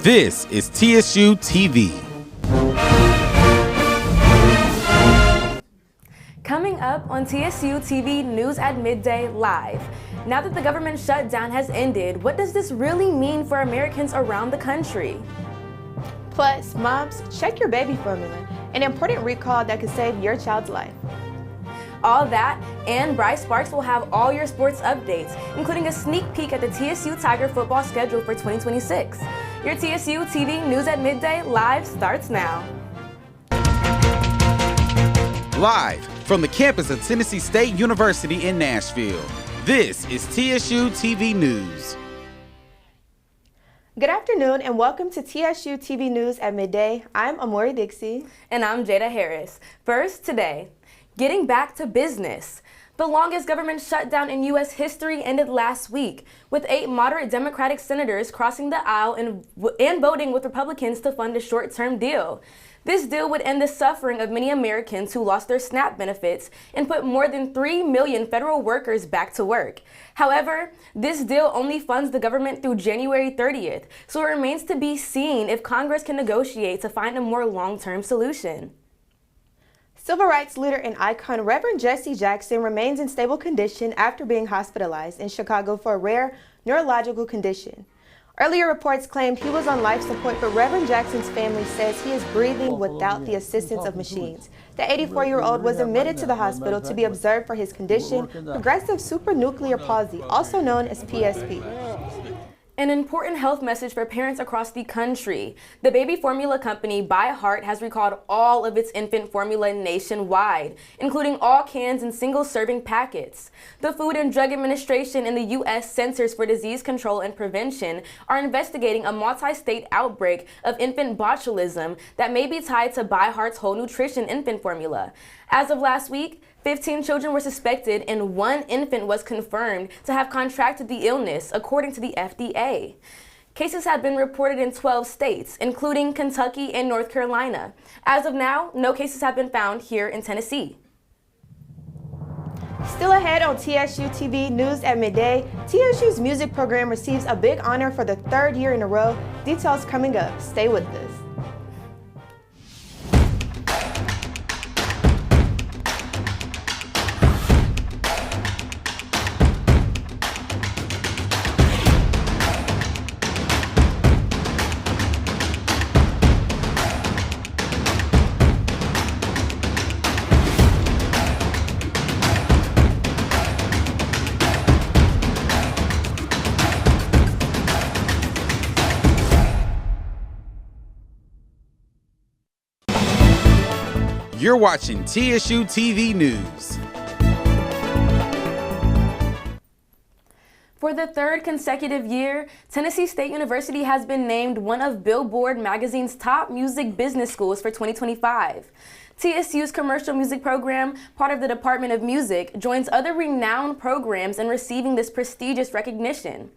This is TSU-TV. Coming up on TSU-TV News at Midday Live. Now that the government shutdown has ended, what does this really mean for Americans around the country? Plus, moms, check your baby formula, an important recall that could save your child's life. All that, and Bryce Sparks will have all your sports updates, including a sneak peek at the TSU Tiger football schedule for 2026. Your TSU-TV News at Midday Live starts now. Live from the campus of Tennessee State University in Nashville, this is TSU-TV News. Good afternoon and welcome to TSU-TV News at Midday. I'm Amore Dixie. And I'm Jada Harris. First today, getting back to business. The longest government shutdown in U.S. history ended last week, with 8 moderate Democratic senators crossing the aisle and voting with Republicans to fund a short-term deal. This deal would end the suffering of many Americans who lost their SNAP benefits and put more than 3 million federal workers back to work. However, this deal only funds the government through January 30th, so it remains to be seen if Congress can negotiate to find a more long-term solution. Civil rights leader and icon Reverend Jesse Jackson remains in stable condition after being hospitalized in Chicago for a rare neurological condition. Earlier reports claimed he was on life support, but Reverend Jackson's family says he is breathing without the assistance of machines. The 84-year-old was admitted to the hospital to be observed for his condition, progressive supranuclear palsy, also known as PSP. An important health message for parents across the country. The baby formula company ByHeart has recalled all of its infant formula nationwide, including all cans and single-serving packets. The Food and Drug Administration and the U.S. Centers for Disease Control and Prevention are investigating a multi-state outbreak of infant botulism that may be tied to ByHeart's whole nutrition infant formula. As of last week, 15 children were suspected and 1 infant was confirmed to have contracted the illness, according to the FDA. Cases have been reported in 12 states, including Kentucky and North Carolina. As of now, no cases have been found here in Tennessee. Still ahead on TSU-TV News at Midday, TSU's music program receives a big honor for the 3rd year in a row. Details coming up. Stay with us. You're watching TSU-TV News. For the 3rd consecutive year, Tennessee State University has been named one of Billboard magazine's top music business schools for 2025. TSU's commercial music program, part of the Department of Music, joins other renowned programs in receiving this prestigious recognition.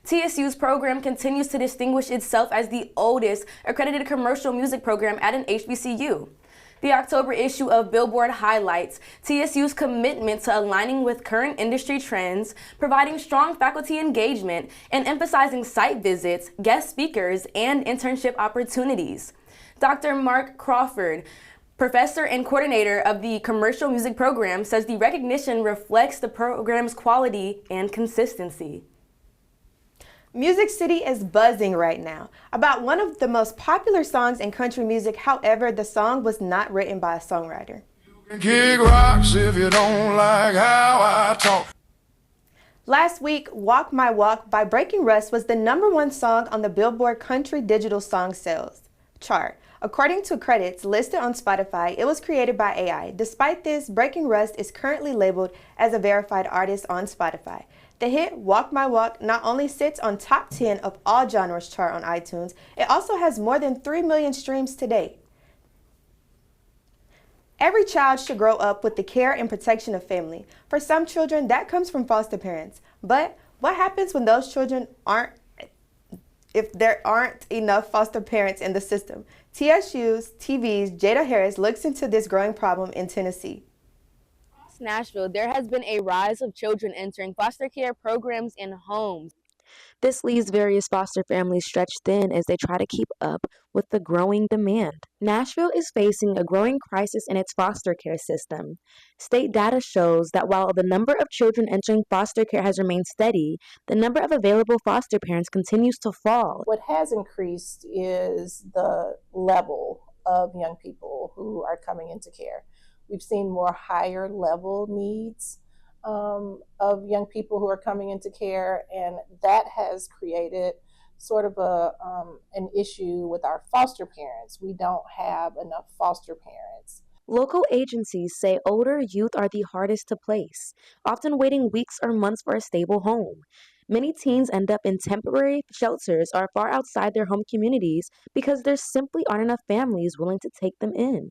TSU's program continues to distinguish itself as the oldest accredited commercial music program at an HBCU. The October issue of Billboard highlights TSU's commitment to aligning with current industry trends, providing strong faculty engagement, and emphasizing site visits, guest speakers, and internship opportunities. Dr. Mark Crawford, professor and coordinator of the commercial music program, says the recognition reflects the program's quality and consistency. Music City is buzzing right now about one of the most popular songs in country music. However, the song was not written by a songwriter. You can kick rocks if you don't like how I talk. Last week, Walk My Walk by Breaking Rust was the #1 song on the Billboard Country Digital Song Sales chart. According to credits listed on Spotify, it was created by AI. Despite this, Breaking Rust is currently labeled as a verified artist on Spotify. The hit Walk My Walk not only sits on top 10 of all genres chart on iTunes, it also has more than 3 million streams to date. Every child should grow up with the care and protection of family. For some children, that comes from foster parents. But what happens when those children if there aren't enough foster parents in the system? TSU's TV's Jada Harris looks into this growing problem in Tennessee. Nashville, there has been a rise of children entering foster care programs and homes. This leaves various foster families stretched thin as they try to keep up with the growing demand. Nashville is facing a growing crisis in its foster care system. State data shows that while the number of children entering foster care has remained steady, the number of available foster parents continues to fall. What has increased is the level of young people who are coming into care. We've seen more higher level needs of young people who are coming into care, and that has created sort of an issue with our foster parents. We don't have enough foster parents. Local agencies say older youth are the hardest to place, often waiting weeks or months for a stable home. Many teens end up in temporary shelters or far outside their home communities because there simply aren't enough families willing to take them in.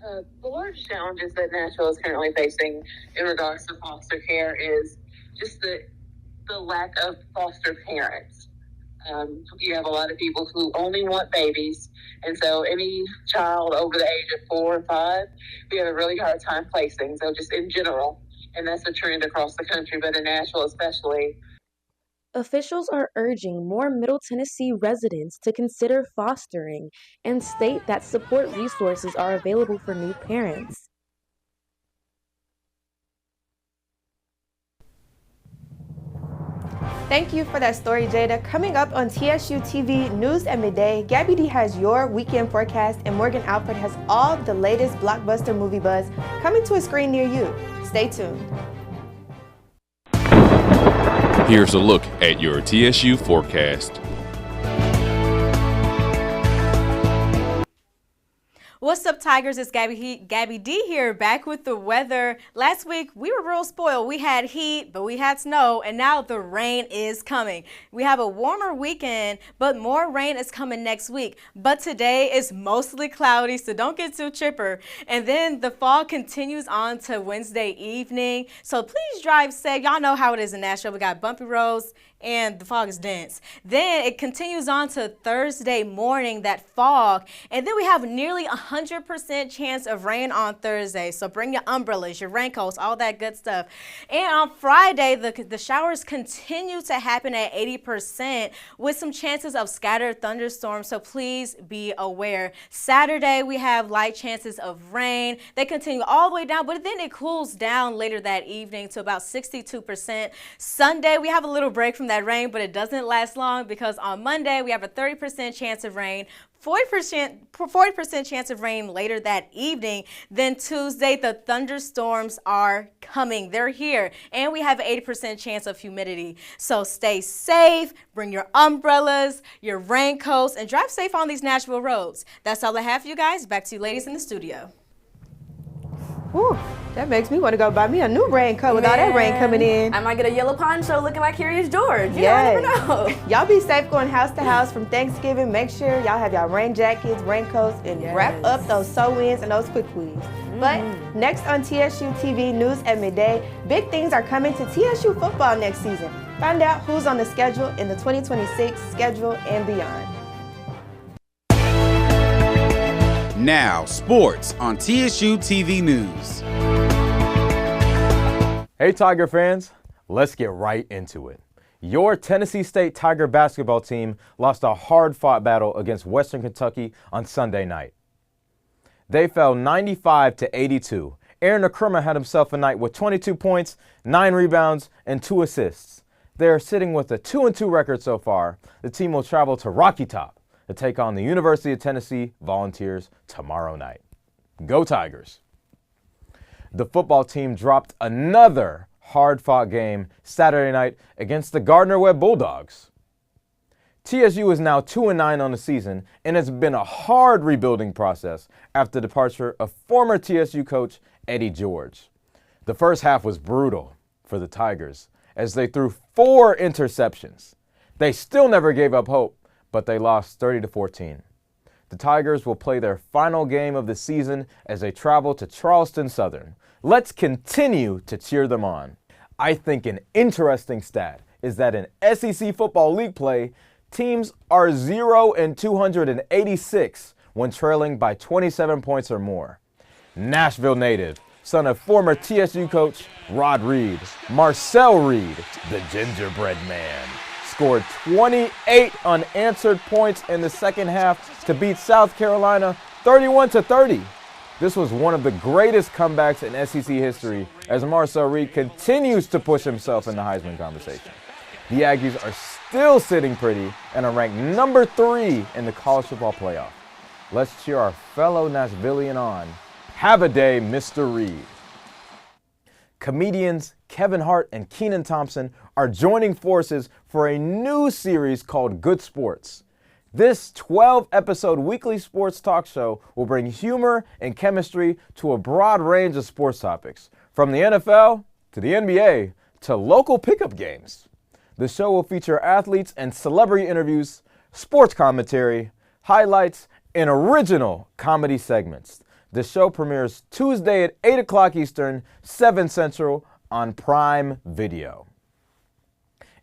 The large challenges that Nashville is currently facing in regards to foster care is just the lack of foster parents. You have a lot of people who only want babies, and so any child over the age of 4 or 5, we have a really hard time placing, so just in general, and that's a trend across the country, but in Nashville especially. Officials are urging more Middle Tennessee residents to consider fostering and state that support resources are available for new parents. Thank you for that story, Jada. Coming up on TSU-TV News at Midday, Gabbie Dee has your weekend forecast, and Morgan Alford has all the latest blockbuster movie buzz coming to a screen near you. Stay tuned. Here's a look at your TSU forecast. What's up, Tigers? It's Gabbie Dee here, back with the weather. Last week, we were real spoiled. We had heat, but we had snow, and now the rain is coming. We have a warmer weekend, but more rain is coming next week. But today is mostly cloudy, so don't get too chipper. And then the fog continues on to Wednesday evening, so please drive safe. Y'all know how it is in Nashville. We got bumpy roads, and the fog is dense. Then it continues on to Thursday morning, that fog, and then we have nearly 100% chance of rain on Thursday. So bring your umbrellas, your raincoats, all that good stuff. And on Friday, the showers continue to happen at 80% with some chances of scattered thunderstorms, so please be aware. Saturday, we have light chances of rain. They continue all the way down, but then it cools down later that evening to about 62%. Sunday, we have a little break from that rain, but it doesn't last long because on Monday we have a 30% chance of rain, 40% chance of rain later that evening. Then Tuesday, the thunderstorms are coming. They're here, and we have an 80% chance of humidity. So stay safe, bring your umbrellas, your raincoats, and drive safe on these Nashville roads. That's all I have for you guys. Back to you ladies in the studio. Whew, that makes me want to go buy me a new raincoat with all that rain coming in. I might get a yellow poncho looking like Curious George. You Yes. know, I never know. Y'all be safe going house to house from Thanksgiving. Make sure y'all have y'all rain jackets, raincoats, and wrap up those sew-ins and those quick weaves. But next on TSU-TV News at Midday, big things are coming to TSU football next season. Find out who's on the schedule in the 2026 schedule and beyond. Now, sports on TSU-TV News. Hey Tiger fans, let's get right into it. Your Tennessee State Tiger basketball team lost a hard-fought battle against Western Kentucky on Sunday night. They fell 95-82. Aaron Nkrumah had himself a night with 22 points, 9 rebounds, and 2 assists. They are sitting with a 2-2 record so far. The team will travel to Rocky Top to take on the University of Tennessee Volunteers tomorrow night. Go Tigers! The football team dropped another hard-fought game Saturday night against the Gardner-Webb Bulldogs. TSU is now 2-9 on the season, and it's been a hard rebuilding process after the departure of former TSU coach Eddie George. The first half was brutal for the Tigers as they threw 4 interceptions. They still never gave up hope, but they lost 30-14. The Tigers will play their final game of the season as they travel to Charleston Southern. Let's continue to cheer them on. I think an interesting stat is that in SEC Football League play, teams are 0-286 when trailing by 27 points or more. Nashville native, son of former TSU coach Rod Reed, Marcel Reed, the gingerbread man, scored 28 unanswered points in the second half to beat South Carolina 31-30. This was one of the greatest comebacks in SEC history as Marcel Reed continues to push himself in the Heisman conversation. The Aggies are still sitting pretty and are ranked number 3 in the college football playoff. Let's cheer our fellow Nashvilleian on. Have a day, Mr. Reed. Comedians Kevin Hart and Kenan Thompson are joining forces for a new series called Good Sports. This 12-episode weekly sports talk show will bring humor and chemistry to a broad range of sports topics, from the NFL to the NBA to local pickup games. The show will feature athletes and celebrity interviews, sports commentary, highlights, and original comedy segments. The show premieres Tuesday at 8 o'clock Eastern, 7 Central on Prime Video.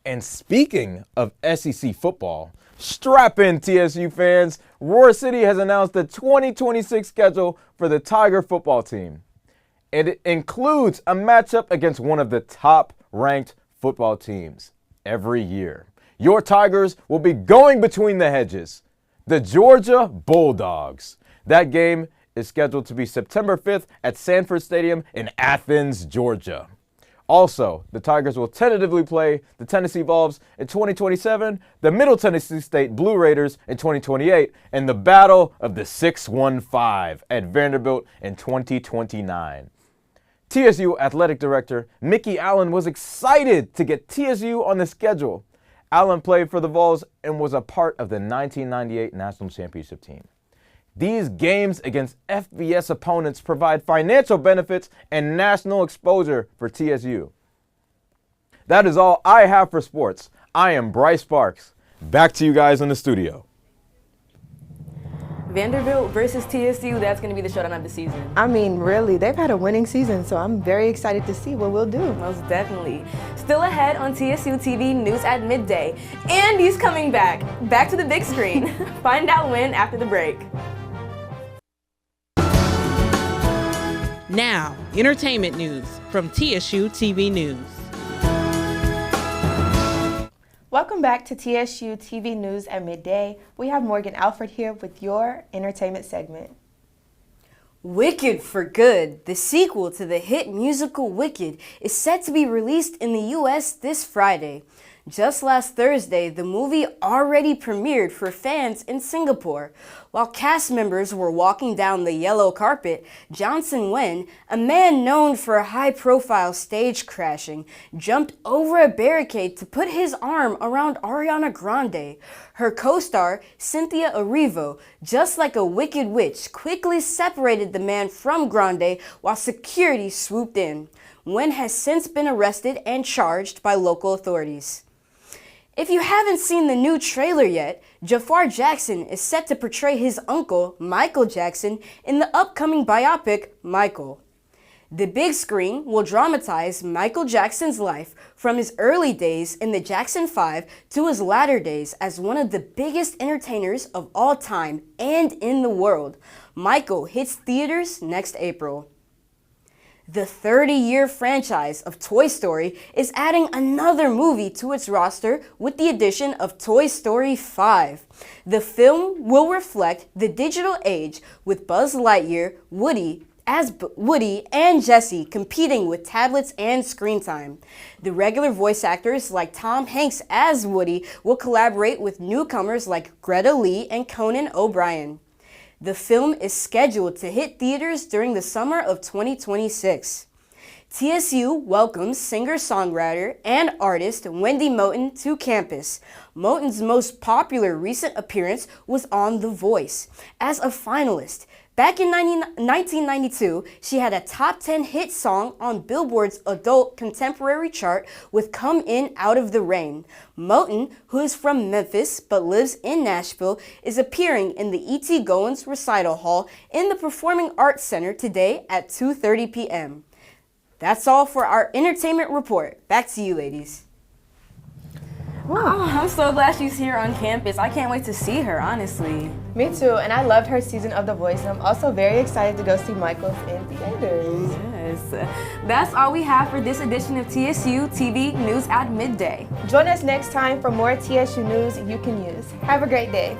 And speaking of SEC football, strap in TSU fans. Roar City has announced the 2026 schedule for the Tiger football team. It includes a matchup against one of the top-ranked football teams every year. Your Tigers will be going between the hedges, the Georgia Bulldogs. That game is scheduled to be September 5th at Sanford Stadium in Athens, Georgia. Also, the Tigers will tentatively play the Tennessee Vols in 2027, the Middle Tennessee State Blue Raiders in 2028, and the Battle of the 615 at Vanderbilt in 2029. TSU Athletic Director Mickey Allen was excited to get TSU on the schedule. Allen played for the Vols and was a part of the 1998 National Championship team. These games against FBS opponents provide financial benefits and national exposure for TSU. That is all I have for sports. I am Bryce Sparks. Back to you guys in the studio. Vanderbilt versus TSU, that's going to be the showdown of the season. I mean, really, they've had a winning season, so I'm very excited to see what we'll do. Most definitely. Still ahead on TSU-TV News at Midday. Andy's coming back. Back to the big screen. Find out when after the break. Now, entertainment news from TSU-TV News. Welcome back to TSU TV News at Midday. We have Morgan Alford here with your entertainment segment. Wicked for Good, the sequel to the hit musical Wicked, is set to be released in the U.S. this Friday. Just last Thursday, the movie already premiered for fans in Singapore. While cast members were walking down the yellow carpet, Johnson Wen, a man known for high-profile stage crashing, jumped over a barricade to put his arm around Ariana Grande. Her co-star, Cynthia Erivo, just like a wicked witch, quickly separated the man from Grande while security swooped in. Wen has since been arrested and charged by local authorities. If you haven't seen the new trailer yet, Jafar Jackson is set to portray his uncle, Michael Jackson, in the upcoming biopic, Michael. The big screen will dramatize Michael Jackson's life from his early days in the Jackson 5 to his latter days as one of the biggest entertainers of all time and in the world. Michael hits theaters next April. The 30-year franchise of Toy Story is adding another movie to its roster with the addition of Toy Story 5. The film will reflect the digital age with Buzz Lightyear, Woody, and Jessie competing with tablets and screen time. The regular voice actors like Tom Hanks as Woody will collaborate with newcomers like Greta Lee and Conan O'Brien. The film is scheduled to hit theaters during the summer of 2026. TSU welcomes singer-songwriter and artist Wendy Moten to campus. Moten's most popular recent appearance was on The Voice. As a finalist, back in 1992, she had a top 10 hit song on Billboard's adult contemporary chart with Come In Out of the Rain. Moten, who is from Memphis but lives in Nashville, is appearing in the E.T. Goins Recital Hall in the Performing Arts Center today at 2:30 p.m. That's all for our entertainment report. Back to you, ladies. Wow. Oh, I'm so glad she's here on campus. I can't wait to see her, honestly. Me too, and I loved her season of The Voice, and I'm also very excited to go see Michael's in theaters. Yes. goodness. That's all we have for this edition of TSU TV News at Midday. Join us next time for more TSU news you can use. Have a great day.